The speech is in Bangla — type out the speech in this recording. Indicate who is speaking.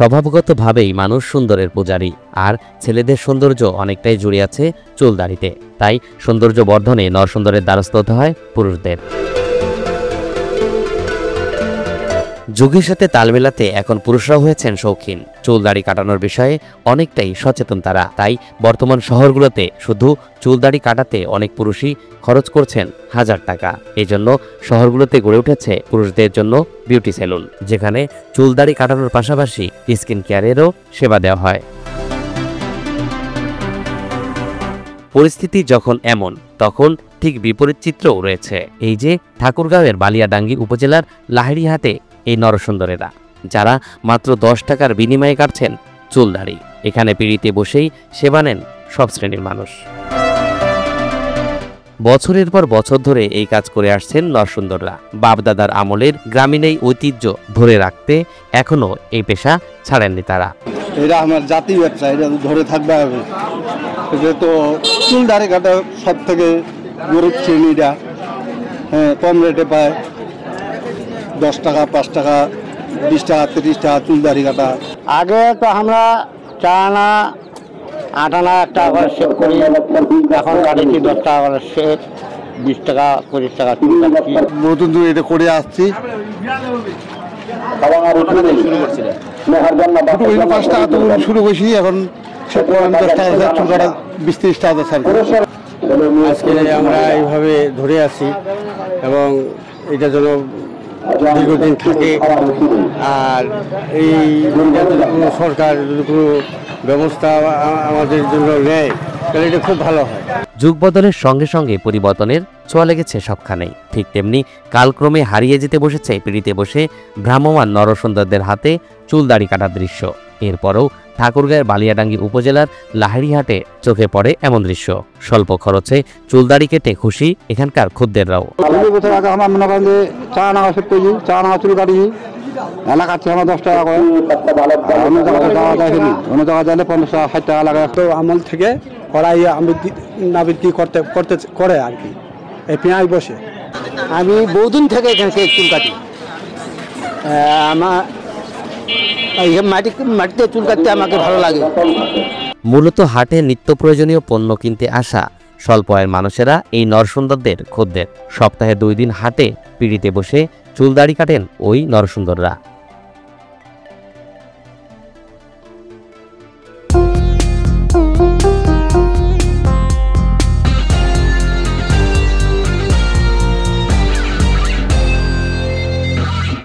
Speaker 1: স্বভাবগতভাবেই মানুষ সুন্দরের পূজারী, আর ছেলেদের সৌন্দর্য অনেকটাই জুড়ে আছে চুলদাড়িতে। তাই সৌন্দর্য বর্ধনে নরসুন্দরের দ্বারস্থ হতে হয় পুরুষদের। যুগের সাথে তাল মেলাতে এখন পুরুষরাও হয়েছেন শৌখিন। চুলদাড়ি কাটানোর বিষয়ে অনেকটাই সচেতন তারা। তাই বর্তমান শহরগুলোতে শুধু চুলদাড়ি কাটাতে অনেক পুরুষই খরচ করছেন হাজার টাকা। এই জন্য শহরগুলোতে গড়ে উঠেছে পুরুষদের জন্য বিউটি সেলুন, যেখানে চুলদাড়ি কাটানোর পাশাপাশি স্কিন কেয়ারেরও সেবা দেওয়া হয়। পরিস্থিতি যখন এমন, তখন ঠিক বিপরীত চিত্রও রয়েছে। এই যে ঠাকুরগাঁওয়ের বালিয়াডাঙ্গি উপজেলার লাহিড়িহাটে এই নরসুন্দরেরা, যারা মাত্র 10 টাকার বিনিময়ে কাটছেন চুলদাড়ি। এখানে পিড়িতে বসেই সেবা নেন সব শ্রেণীর মানুষ। বছরের পর বছর ধরে এই কাজ করে আসছেন নরসুন্দররা। বাপদাদার আমলের গ্রামীণ এই ঐতিহ্য ধরে রাখতে এখনো এই পেশা ছাড়েননি তারা।
Speaker 2: এটা আমার জাতীয় ব্যবসা, এটা ধরে থাকবে। এটা তো চুলদাড়ি কাটা সব থেকে গরিব শ্রেণীরা কম রেটে পায়। 10 টাকা, 5 টাকা, 20 টাকা, 30 টাকা চুলদাড়ি কাটা।
Speaker 3: আগে তো আমরা 4 আনা 8 আনা 1 টাকা করে সেভ করি, এখন কাটিছি 10 টাকা করে সেভ, 20 টাকা 25 টাকা চুল কাটছি।
Speaker 2: নতুন এটা করে আসছি। 5 টাকা তো শুরু করছি, এখন 10 টাকা চুল কাটা 20-30 টাকা স্যার।
Speaker 3: আজকে আমরা এইভাবে ধরে আছি এবং এটা যেন দীর্ঘদিন থাকে। আর এই সরকার যদি কোনো ব্যবস্থা আমাদের জন্য নেয় তাহলে এটা খুব ভালো হয়।
Speaker 1: যুগ বদলের সঙ্গে সঙ্গে পরিবর্তনের ছোঁয়া লেগেছে সবখানেই। ঠিক তেমনি কালক্রমে হারিয়ে যেতে বসেছে পিড়িতে বসে ভ্রাম্যমাণ নরসুন্দরদের হাতে চুলদাড়ি কাটার দৃশ্য। এরপরও ঠাকুরগাঁয়ের বালিয়াডাঙ্গি উপজেলার লাহিড়িহাটে চোখে পড়ে এমন দৃশ্য। স্বল্প খরচে চুলদাড়ি কেটে খুশি এখানকার খদ্দেররাও।
Speaker 2: আমরা মনে করেন যে 4 আনা সেভ করছি, 4 আনা চুল কাটি এলা কাটছি আমরা 10 টাকা করে। অন্য জায়গায় যাওয়া যায় না, অন্য জায়গায় গেলে 50 টাকা 60 টাকা লাগে।
Speaker 4: তো আমল থেকে করাই না বিক্রি করে আর কি, এই পেঁয়াজ বসে।
Speaker 3: আমি বহুদিন থেকে এখানে চুল কাটি। আমার মাটিতে চুল কাটতে আমাকে ভালো লাগে।
Speaker 1: মূলত হাটে নিত্য প্রয়োজনীয় পণ্য কিনতে আসা স্বল্প আয়ের মানুষেরা এই নরসুন্দরদের খদ্দের। সপ্তাহে 2 দিন হাটে পিড়িতে বসে চুলদাড়ি কাটেন ওই নরসুন্দররা।